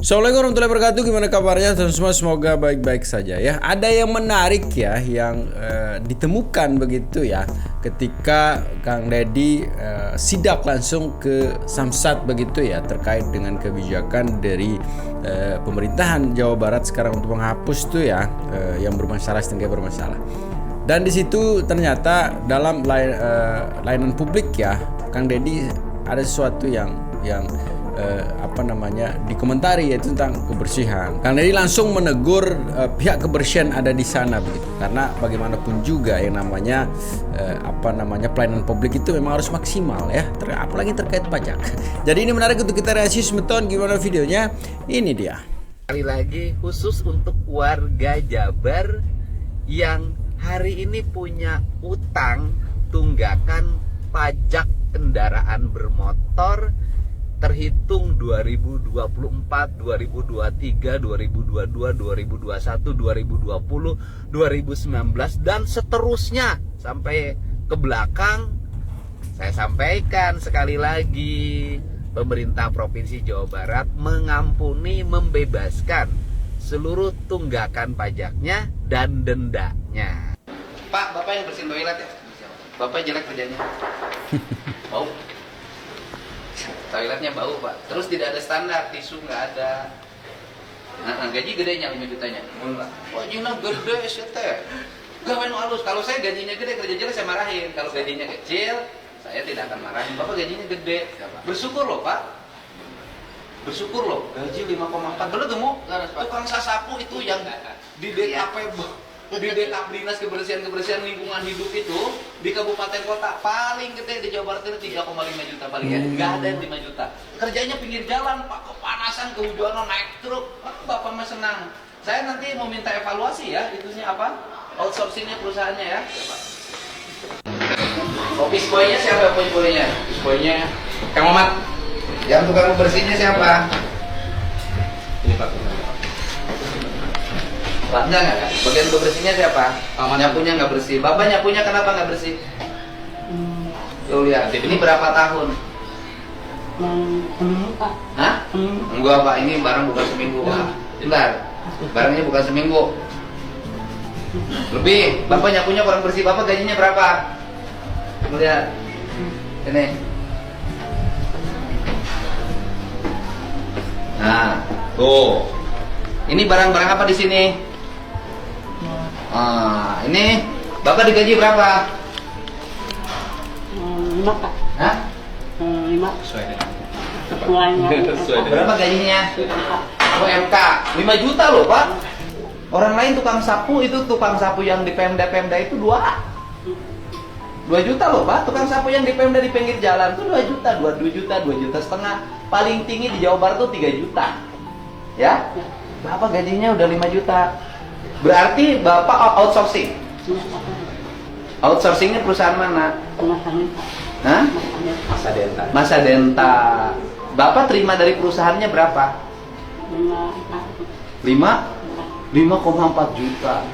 Assalamualaikum warahmatullahi wabarakatuh. Gimana kabarnya teman semua? Semoga baik-baik saja ya. Ada yang menarik ya yang ditemukan begitu ya ketika Kang Deddy sidak langsung ke Samsat begitu ya terkait dengan kebijakan dari pemerintahan Jawa Barat sekarang untuk menghapus tuh ya yang bermasalah, setengah bermasalah. Dan di situ ternyata dalam layanan publik ya Kang Deddy ada sesuatu yang dikomentari, yaitu tentang kebersihan. Kang Deddy langsung menegur pihak kebersihan ada di sana begitu, karena bagaimanapun juga yang namanya pelayanan publik itu memang harus maksimal ya, apalagi terkait pajak. Jadi ini menarik untuk kita reaksi semeton. Gimana videonya? Ini dia. Sekali lagi khusus untuk warga Jabar yang hari ini punya utang tunggakan pajak kendaraan bermotor terhitung 2024, 2023, 2022, 2021, 2020, 2019 dan seterusnya sampai ke belakang. Saya sampaikan sekali lagi, pemerintah Provinsi Jawa Barat mengampuni, membebaskan seluruh tunggakan pajaknya dan dendanya. Pak, Bapak yang bersihin toilet ya? Bapak jelek kerjanya. Bau. Toiletnya bau Pak, terus tidak ada standar, tisu nggak ada. Nah, gaji gedenya 5 jutanya. Oh jina gede sih teh. Gawain halus. Kalau saya gajinya gede, kerja jelek saya marahin. Kalau gajinya kecil, saya tidak akan marahin. Bapak gajinya gede. Bersyukur loh Pak. Bersyukur loh, gaji 5,4. Bener gemuk. Tukang sasapu itu yang di DKP di DKP Dinas Kebersihan Lingkungan Hidup itu di kabupaten kota paling gede di Jawa Barat itu 3,5 juta paling ya. Nggak ada yang 5 juta. Kerjanya pinggir jalan, Pak, kepanasan, kehujanan, naik truk. Bapak mah senang. Saya nanti mau minta evaluasi ya, itunya apa? Outsourcingnya perusahaannya ya. Office boy-nya siapa office boy-nya? Office boy-nya Kang Mamat. Yang tukang bersihnya siapa? Ini Pak. Pak, enggak. Bagian bersihnya siapa? Nyapunya nggak bersih. Bapak nyapunya kenapa nggak bersih? Tuh lihat, ini berapa tahun? Pak. Hah? Enggak Pak, ini barang bukan seminggu Pak. Bentar, barangnya bukan seminggu. Lebih, Bapak nyapunya kurang bersih. Bapak gajinya berapa? Lihat, ini. Nah, tuh. Ini barang-barang apa di sini? Ini Bapak digaji berapa? 5 Pak. Hah? 5. Sesuai. Berapa gajinya? UMK 5 juta loh Pak. Orang lain tukang sapu yang di Pemda itu 2 juta loh Pak. Tukang sapu yang di Pemda di pinggir jalan itu 2 juta, 2 juta, 2 juta setengah. Paling tinggi di Jawa Barat tuh 3 juta. Ya? Bapak gajinya udah 5 juta. Berarti Bapak outsourcing. Outsourcingnya perusahaan mana? Hah? Masa Denta. Bapak terima dari perusahaannya berapa? 5,4 juta.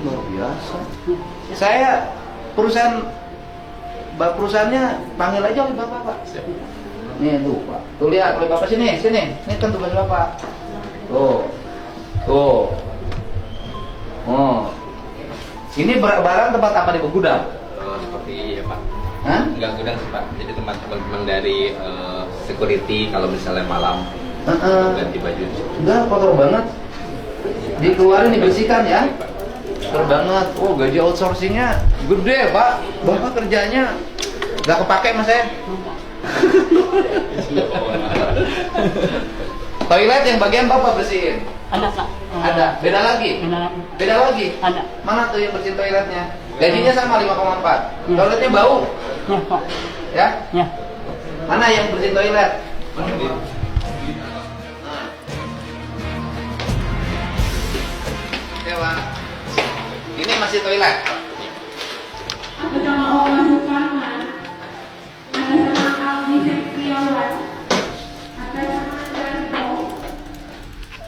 Luar biasa. Saya perusahaannya panggil aja oleh Bapak, Pak. Nih tuh Pak. Tuh lihat oleh Bapak sini. Ini kan tugas Bapak. Tuh. Oh, ini barang tempat apa di gudang? Seperti ya Pak. Hah? Enggak gudang sih Pak. Jadi tempat teman-teman dari security kalau misalnya malam ganti baju. Enggak, kotor banget. Dikeluarin, dibersihkan ya. Kotor banget. Oh, gaji outsourcingnya gede Pak. Bapak kerjanya nggak kepake mas saya. Toilet yang bagian Bapak bersihin? Ada Pak. Ada. Beda lagi? Beda lagi? Ada. Mana tuh yang bersihin toiletnya? Gajinya sama 5,4. Toiletnya bau? Ya Pak. Ya? Ya. Mana yang bersihin toilet? Oke Pak. Ini masih toilet?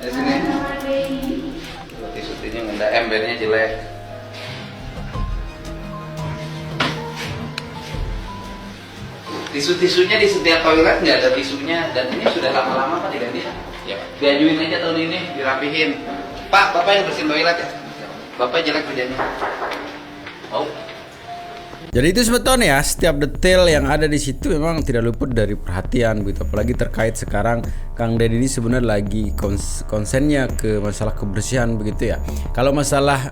Di sini. Tisu-tisunya nggak, embernya jelek. Tisu-tisunya di setiap toilet nggak ada tisunya, dan ini sudah lama-lama kan diganti. Ya, Pak. Diajuin aja tahun ini, dirapihin. Pak, Bapak yang bersihin toilet ya. Bapak jelek kerjanya. Oh. Jadi itu sebetulnya ya, setiap detail yang ada di situ memang tidak luput dari perhatian gitu. Apalagi terkait sekarang Kang Deddy ini sebenarnya lagi konsennya ke masalah kebersihan begitu ya. Kalau masalah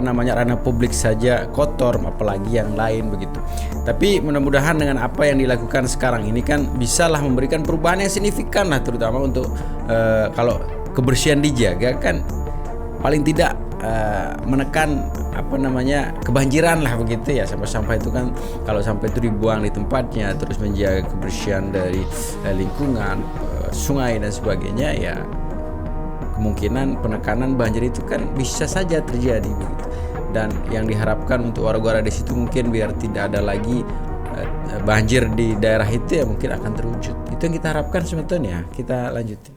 ranah publik saja kotor, apalagi yang lain begitu. Tapi mudah-mudahan dengan apa yang dilakukan sekarang ini kan bisalah memberikan perubahan yang signifikan lah, terutama untuk kalau kebersihan dijaga kan paling tidak menekan kebanjiran lah begitu ya. Sampah-sampah itu kan kalau sampai itu dibuang di tempatnya, terus menjaga kebersihan dari lingkungan, sungai dan sebagainya, ya kemungkinan penekanan banjir itu kan bisa saja terjadi begitu. Dan yang diharapkan untuk warga-warga di situ mungkin biar tidak ada lagi banjir di daerah itu, ya mungkin akan terwujud. Itu yang kita harapkan sebetulnya. Kita lanjutin.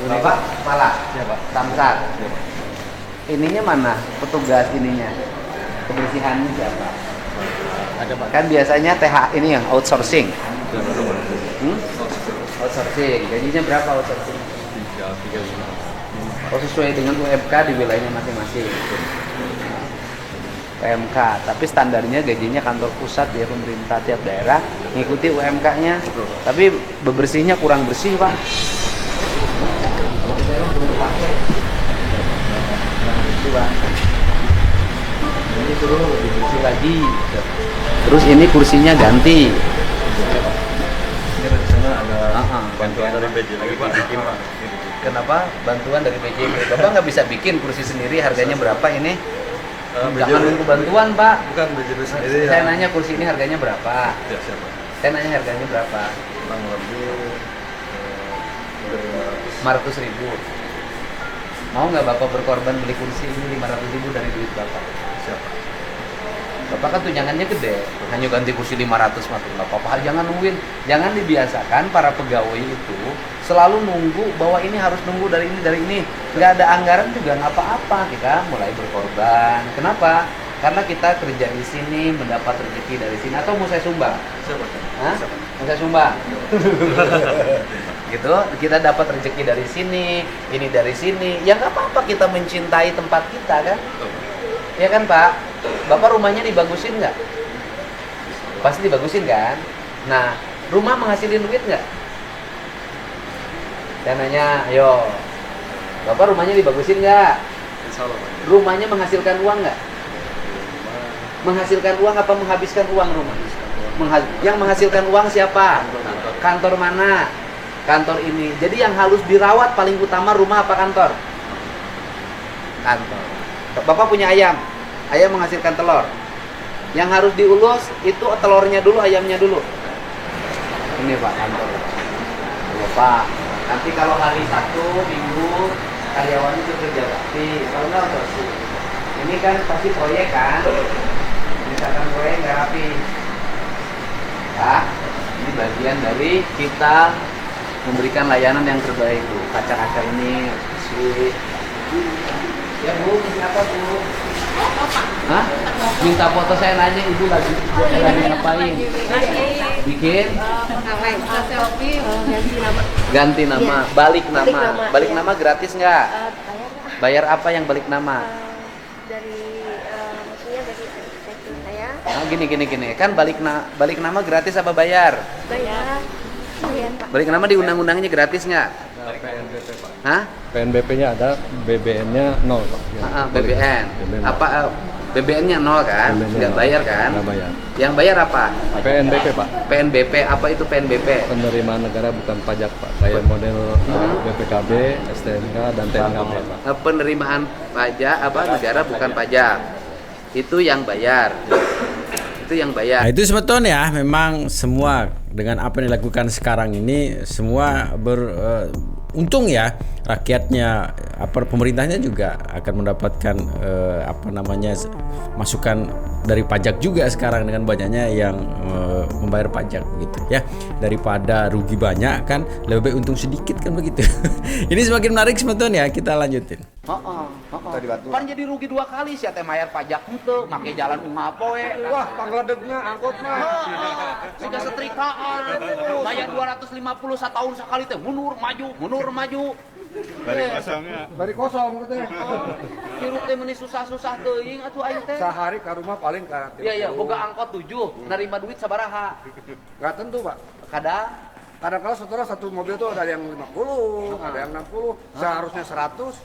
Bapak kepala, Samsat. Ininya mana? Petugas ininya, kebersihannya siapa? Ada Pak. Kan biasanya ini yang outsourcing. Outsourcing. Gajinya berapa outsourcing? 3, 5. Oh, sesuai dengan UMK di wilayahnya masing-masing. UMK, tapi standarnya gajinya kantor pusat ya, pemerintah tiap daerah ngikuti UMK-nya. Tapi bebersihnya kurang bersih, Pak. Ini suruh dibersih lagi. Terus ini kursinya ganti. Ini rencana ada bantuan dari BJ lagi Pak. Kenapa bantuan dari BJB? Bapak nggak bisa bikin kursi sendiri, harganya berapa ini? Jangan nunggu bantuan, Pak. Bukan BJB sendiri. Saya nanya kursi ini harganya berapa? Ya, siapa? Saya nanya harganya berapa? Kurang lebih 500.000. Mau nggak Bapak berkorban beli kursi ini 500.000 dari duit Bapak? Siapa? Bapak kan tunjangannya gede, hanya ganti kursi 500 mah nggak apa-apa, jangan nungguin. Jangan dibiasakan para pegawai itu selalu nunggu bahwa ini harus nunggu dari ini. Nggak ada anggaran juga nggak apa-apa, kita mulai berkorban. Kenapa? Karena kita kerja di sini, mendapat rezeki dari sini. Atau mau saya sumbang? Siapa? Hah? Mau saya sumbang? Gitu, kita dapat rezeki dari sini, ini dari sini. Ya nggak apa-apa, kita mencintai tempat kita kan? Ya kan Pak? Bapak rumahnya dibagusin nggak? Pasti dibagusin kan? Nah, rumah menghasilin duit nggak? Saya nanya, ayo, Bapak rumahnya dibagusin nggak? Insya Allah Pak. Rumahnya menghasilkan uang nggak? Menghasilkan uang apa menghabiskan uang rumah? Yang menghasilkan uang siapa? Kantor mana? Kantor ini. Jadi yang harus dirawat paling utama rumah apa kantor? Kantor. Bapak punya ayam. Ayam menghasilkan telur. Yang harus diulus itu telurnya dulu, ayamnya dulu. Ini Pak kantor. Bapak, nanti kalau hari Sabtu, Minggu, karyawannya itu kerja bakti. Kalau nggak bersih. Ini kan pasti proyek kan? Misalkan proyek nggak rapi. Nah, ini bagian dari kita memberikan layanan yang terbaik Bu. Kaca-kaca ini bersih. Ya Bu, kenapa Bu? Hah? Minta foto, saya nanya Ibu lagi ngapain? Bikin? Ganti nama, balik nama. Balik nama gratis nggak? Bayar apa yang balik nama? Maksudnya dari arsitektur saya. Nah, gini. Kan balik nama gratis apa bayar? Bayar Pak. Balik nama di undang-undangnya gratis nggak? PNBP Pak. Hah? PNBP-nya ada, BBN-nya 0 Pak. BBN. Apa BBN-nya 0 kan? BBN-nya Nggak 0. bayar kan? Nggak bayar. Yang bayar apa? PNBP Pak, PNBP. Apa itu PNBP? penerimaan negara bukan pajak Pak. Kayak model BPKB, STNK, dan TNKB Pak. Penerimaan pajak negara bukan pajak. Itu yang bayar. Itu yang bayar. Nah, itu sebetulnya memang semua dengan apa yang dilakukan sekarang ini semua untung ya, rakyatnya, pemerintahnya juga akan mendapatkan masukan dari pajak juga sekarang dengan banyaknya yang membayar pajak gitu ya. Daripada rugi banyak kan lebih baik untung sedikit kan begitu. Ini semakin menarik sebetulnya, kita lanjutin. Tadi batu. Pan jadi rugi 2 kali sih teh mayar pajak henteu, make jalan ngapoe. Wah, pangledegnya angkot mah. Sudah setrikaan. Bayar 250 setahun sekali teh mundur maju. Bari kosong teh. Hirup teh meuni susah-susah teuing atuh aing teh. Sehari ka rumah paling ka. Iya, boga angkot 7, nerima duit sabaraha. Enggak tentu, Pak. Kadang-kadang setelah satu mobil tuh ada yang 50, ada yang 60, seharusnya 100.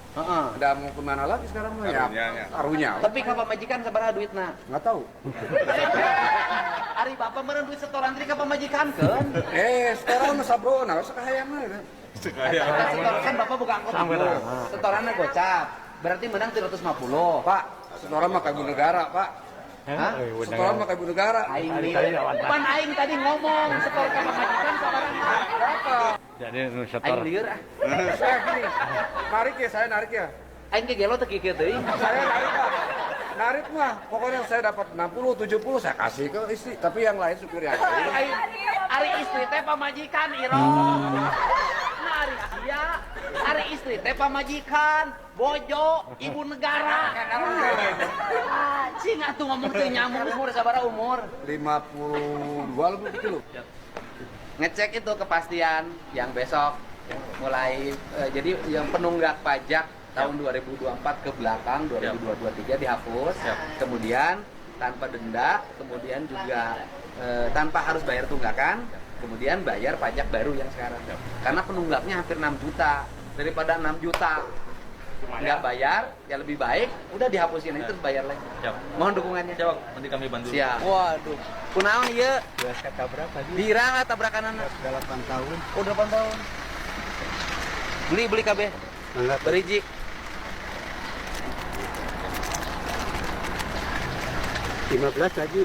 Ada mau kemana lagi sekarang mah ya? Karunya. Tapi ka pamajikan sabaraha duitna? Nggak tahu. Ari bapak meureun duit setoran teh ka pamajikankeun. Sekarang mah sabro, nah sakayang mah. Setoran kan bapak buka angkot 7. Setoranna gocap. Berarti menang 350. Pak, setoran mah kayak ibu negara, Pak. Hah? Setoran mah kayak ibu negara. Aing pan aing tadi ngomong setor ka pamajikan sabaraha. Berapa? Jadi Aing lieur ah. Saya gini, saya narik ya. Aing ge gelo teh kieu teuing. Saya narik, Pak. Narik mah, pokoknya saya dapat 60, 70 saya kasih ke istri, tapi yang lain supir yang lain. Ari istri teh pamajikan Iro. Nah, ari istri teh pamajikan, bojo, ibu negara. Cing atuh ngomong teu nyambung umur sabaraha umur? 52 lebih gitu loh. Ngecek itu kepastian yang besok mulai jadi yang penunggak pajak tahun 2024 ke belakang 2023 dihapus. Kemudian tanpa denda, kemudian juga tanpa harus bayar tunggakan, kemudian bayar pajak baru yang sekarang. Karena penunggaknya hampir 6 juta. Daripada 6 juta nggak bayar, ya lebih baik udah dihapusin itu bayar lagi. Mohon dukungannya. Nanti kami bantu. Siap. Waduh. Kunaon ieu? Tabrak tadi. Birang tabrakan anak. 8 tahun. Oh, 8 tahun. Beli kabeh. Enggak. Beriji. $15 lagi.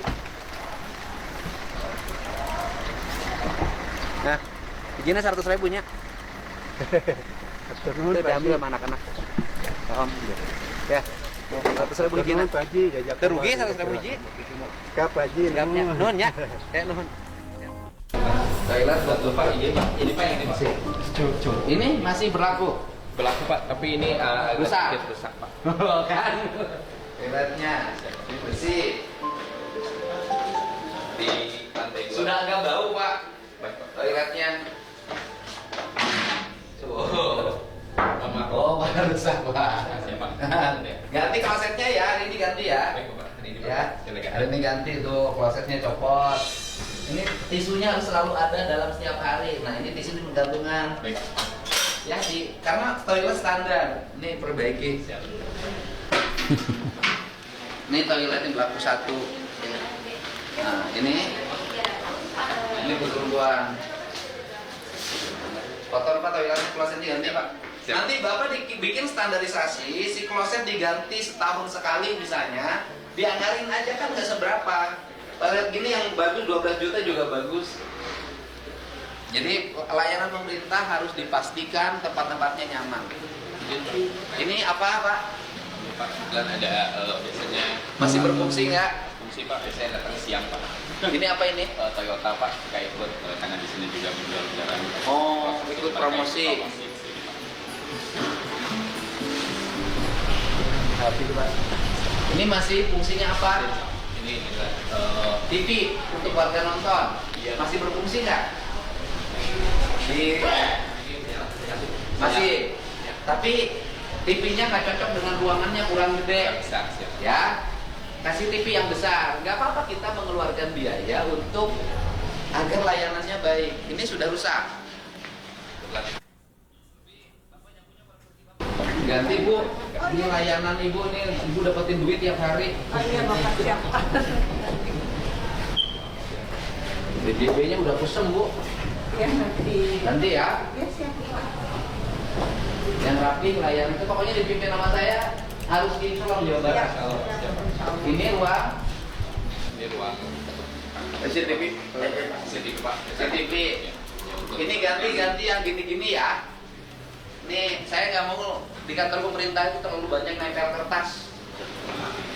Nah, izinnya 100.000 nya. Itu diambil sama anak-anak. Paham. Ya. 100.000 izinnya. Terugi 100.000 hiji. Kap Haji. Gapnya. Nuhun ya. Nuhun. Thailand buat Pak, iya Pak. Ini Pak yang ini Pak. Ini masih berlaku. Berlaku Pak, tapi ini agak Rusak. sedikit rusak Pak. Kan. Toiletnya bersih. Di lantai 2. Sudah agak bau, Pak. Baik Pak. Toiletnya. Oh, Pak rusak, Pak. Makasih Pak. Ganti klosetnya ya, hari ini ganti ya. Baik Pak. Ini Ya, silakan. hari ini ganti tuh klosetnya copot. Ini tisunya harus selalu ada dalam setiap hari. Nah, ini tisu di gantungan. Baik. Ya, karena toilet standar. Ini perbaiki. Siap. Ini toilet yang berlaku 1. Nah, ini ketentuan. Kotor Pak toiletnya, klosetnya diganti Pak. Siap. Nanti Bapak bikin standarisasi, si kloset diganti setahun sekali misalnya, dianggarin aja kan nggak seberapa. Toilet gini yang bagus 12 juta juga bagus. Jadi layanan pemerintah harus dipastikan tempat-tempatnya nyaman. Ini apa Pak? Pak, kebetulan ada biasanya Masih berfungsi nggak? fungsi Pak, biasanya datang siang Pak. Ini apa ini? Toyota Pak, kayak ikut karena di sini juga menjual kendaraan. Oh, ikut promosi. Ini masih fungsinya apa? Ini TV untuk warga nonton. Iya. Masih berfungsi nggak? Masih. Tapi TV-nya nggak cocok dengan ruangannya, kurang gede. bisa, siap. Ya, kasih TV yang besar. Nggak apa-apa kita mengeluarkan biaya untuk agar layanannya baik. Ini sudah rusak. Ganti Bu, ini layanan Ibu, ini Ibu dapetin duit tiap hari. Iya, Bapak siap. DDB-nya udah pesen Bu. Ya, nanti. Nanti ya. Ya, siap. Yang rapi layanan itu pokoknya dipimpin sama saya harus kinclong Jawa Barat. Kalau siap. Ini ruang Ini ruang CCTV. CCTV Pak. CCTV. Ini ganti-ganti yang gini-gini ya. Nih, saya nggak mau di kantor pemerintah itu terlalu banyak nempel kertas.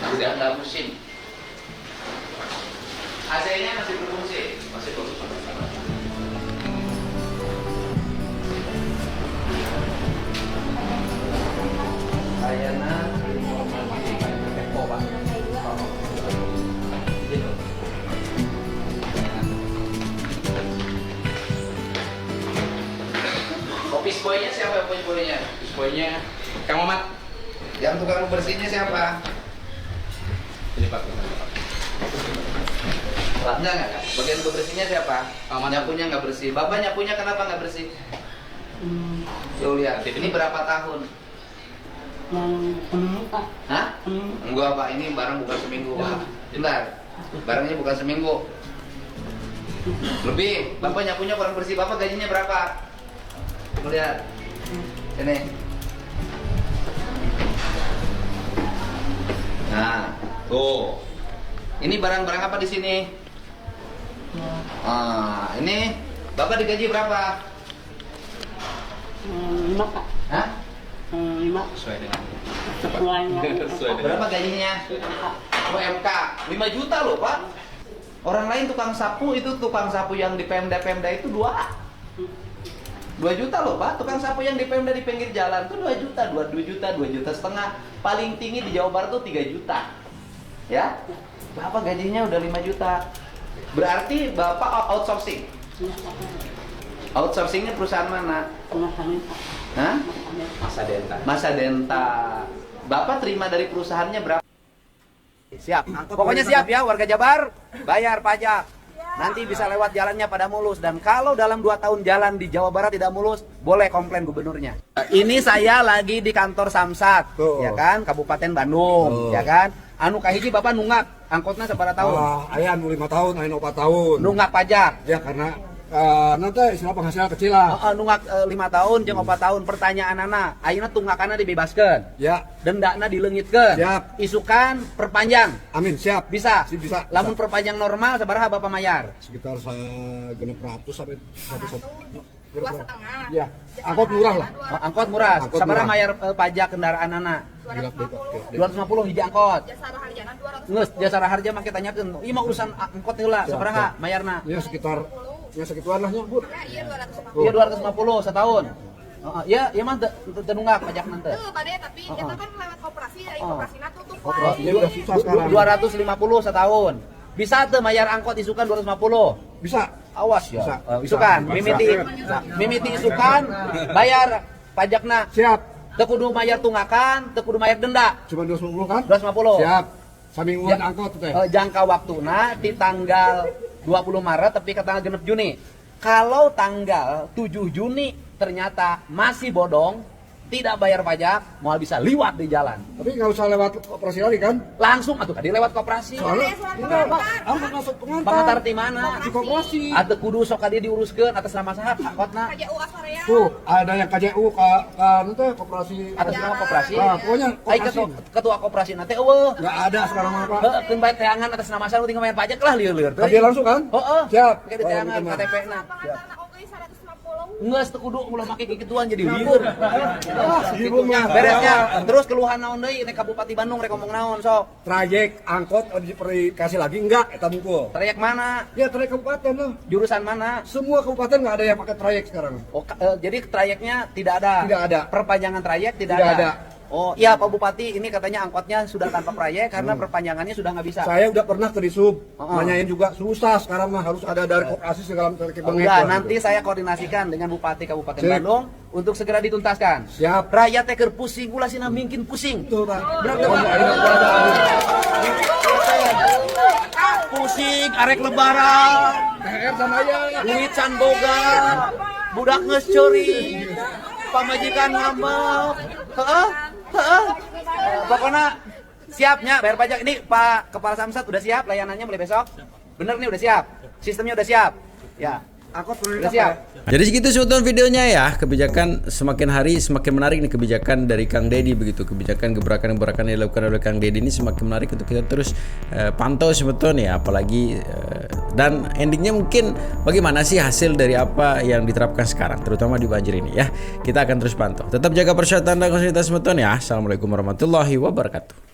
Nggak musim. AC-nya masih berfungsi. Masih berfungsi. Fusboy-nya siapa Fusboy-nya? Poinnya Kang Mamat. Yang tukang bersihnya siapa? Ini Pak. Enggak. Bagian bersihnya siapa? Nyapunya nggak bersih. Bapak nyapunya kenapa nggak bersih? Tuh lihat, ini berapa tahun? Hah? Enggak Pak, ini barang bukan seminggu Pak. Bentar, barangnya bukan seminggu. Lebih, Bapak nyapunya kurang bersih. Bapak gajinya berapa? Tuh lihat, ini. Nah, tuh. Ini barang-barang apa di sini? Ini Bapak digaji berapa? 5 Pak. Hah? 5 Sesuai dengan sesuai Berapa gajinya? UMK 5 juta loh Pak. Orang lain tukang sapu yang di Pemda itu 2 juta loh Pak. Tukang sapu yang di Pemda di pinggir jalan tuh 2 juta, 2 juta, 2 juta setengah. Paling tinggi di Jawa Barat tuh 3 juta. Ya? Bapak gajinya udah 5 juta. Berarti Bapak outsourcing. Outsourcingnya perusahaan mana? Hah? Masa Denta. Bapak terima dari perusahaannya berapa? Siap. Pokoknya siap ya warga Jabar, bayar pajak. Nanti bisa lewat jalannya pada mulus. Dan kalau dalam 2 tahun jalan di Jawa Barat tidak mulus, boleh komplain gubernurnya. Ini saya lagi di kantor Samsat, ya kan, Kabupaten Bandung, ya kan. Anu kahiji Bapak nunggak angkotnya seberapa tahun? Ayah 5 tahun, ayah 4 tahun. Nunggak pajak. Ya karena nanti istilah penghasilan kecil lah. Nunggak 5 tahun jeung 4 tahun. Pertanyaan anak, ayeuna tunggakanna dibebaskeun. Ya. Dendana dileungitkeun. Siap. Isukan perpanjang. Amin, siap. Bisa. Bisa. Lamun perpanjang normal sabaraha Bapak mayar? Sekitar 600 sampai 1 2,5. Ya, angkot murah lah. Angkot murah. Angkot Sabaraha murah. mayar pajak kendaraan anak? 250 hiji angkot. Jasa harjana 200. Ngeus jasa harja make tanyakeun. Ieu mah urusan angkot heula. Sabaraha mayarna? Ya sekitar segituan lah Bu. Iya 250. Iya 250 setahun. Iya mah teu nunggak pajak nanti. Tuh Pak De, tapi itu kan lewat koperasi, dari koperasina tutup Koperasi udah susah sekarang. 250 setahun. Bisa tuh mayar angkot isukan 250? Bisa. Awas ya. Bisa. Isukan, Bisa. mimiti isukan, bayar pajakna. Siap. Teu kudu mayar tunggakan, teu kudu mayar denda. Cuma 250 kan? 250. Siap. Samingguan angkot teh. Jangka waktuna di tanggal 20 Maret tapi ke tanggal genep Juni. Kalau tanggal 7 Juni ternyata masih bodong, tidak bayar pajak, mau bisa liwat di jalan. Tapi nggak usah lewat koperasi lagi kan? Langsung atuh tadi lewat koperasi. Soalnya enggak Pak, angkot masuk pengantar. Pengantar di mana? Di koperasi. Atau kudu sok kadi diuruskeun atas nama saha angkotna? KJU Asorea. Tuh, ada yang KJU nanti koperasi. Atas nama koperasi. Pokoknya Ai koperasi. ketua koperasi nanti eueuh. Nggak ada sekarang mah Pak. Heuh, keun bae teangan atas nama saha tinggal bayar pajak lah lieur-lieur teh. Kerja langsung kan? Heeh. Siap. Kayak di teangan Oh, KTP-na. Pengantarna oke 150. Ngeus teu kudu ulah make gituan jadi lieur. Gitunya. Beresnya. Terus keluhan naon deui nek ka Bupati Bandung rek ngomong naon sok. Trayek angkot dikasih lagi enggak eta mungkul. Trayek mana? Ya trayek kabupaten loh. Jurusan mana? Semua kabupaten nggak ada yang pakai trayek sekarang. Oh, jadi trayeknya tidak ada. Tidak ada. Perpanjangan trayek tidak Tidak ada. ada. Oh, iya Pak Bupati, ini katanya angkotnya sudah tanpa trayek karena perpanjangannya sudah nggak bisa. Saya udah pernah ke Disub, Oh. nanyain juga susah sekarang mah harus ada dari koperasi segala macam. Enggak, nanti saya koordinasikan dengan Bupati Kabupaten Sip. Bandung untuk segera dituntaskan. Siap. Rakyat teh keur pusing, ulah sina mungkin pusing. Betul Pak. Pusing, arek lebaran, THR sama ya. duit can boga, budak geus ceuri, pamajikan ngambek. Heeh. Pokoknya siapnya bayar pajak. Ini Pak Kepala Samsat udah siap layanannya mulai besok. Bener nih udah siap. Sistemnya udah siap. Ya. Angkot Udah siap. Jadi segitu sebetulnya videonya ya. Kebijakan semakin hari semakin menarik nih kebijakan dari Kang Deddy begitu. Kebijakan gebrakan-gebrakan yang dilakukan oleh Kang Deddy ini semakin menarik untuk kita terus pantau sebetulnya ya. Apalagi dan endingnya mungkin bagaimana sih hasil dari apa yang diterapkan sekarang, terutama di banjir ini ya. Kita akan terus pantau. Tetap jaga persyaratan dan konsistensi sebetulnya ya. Assalamualaikum warahmatullahi wabarakatuh.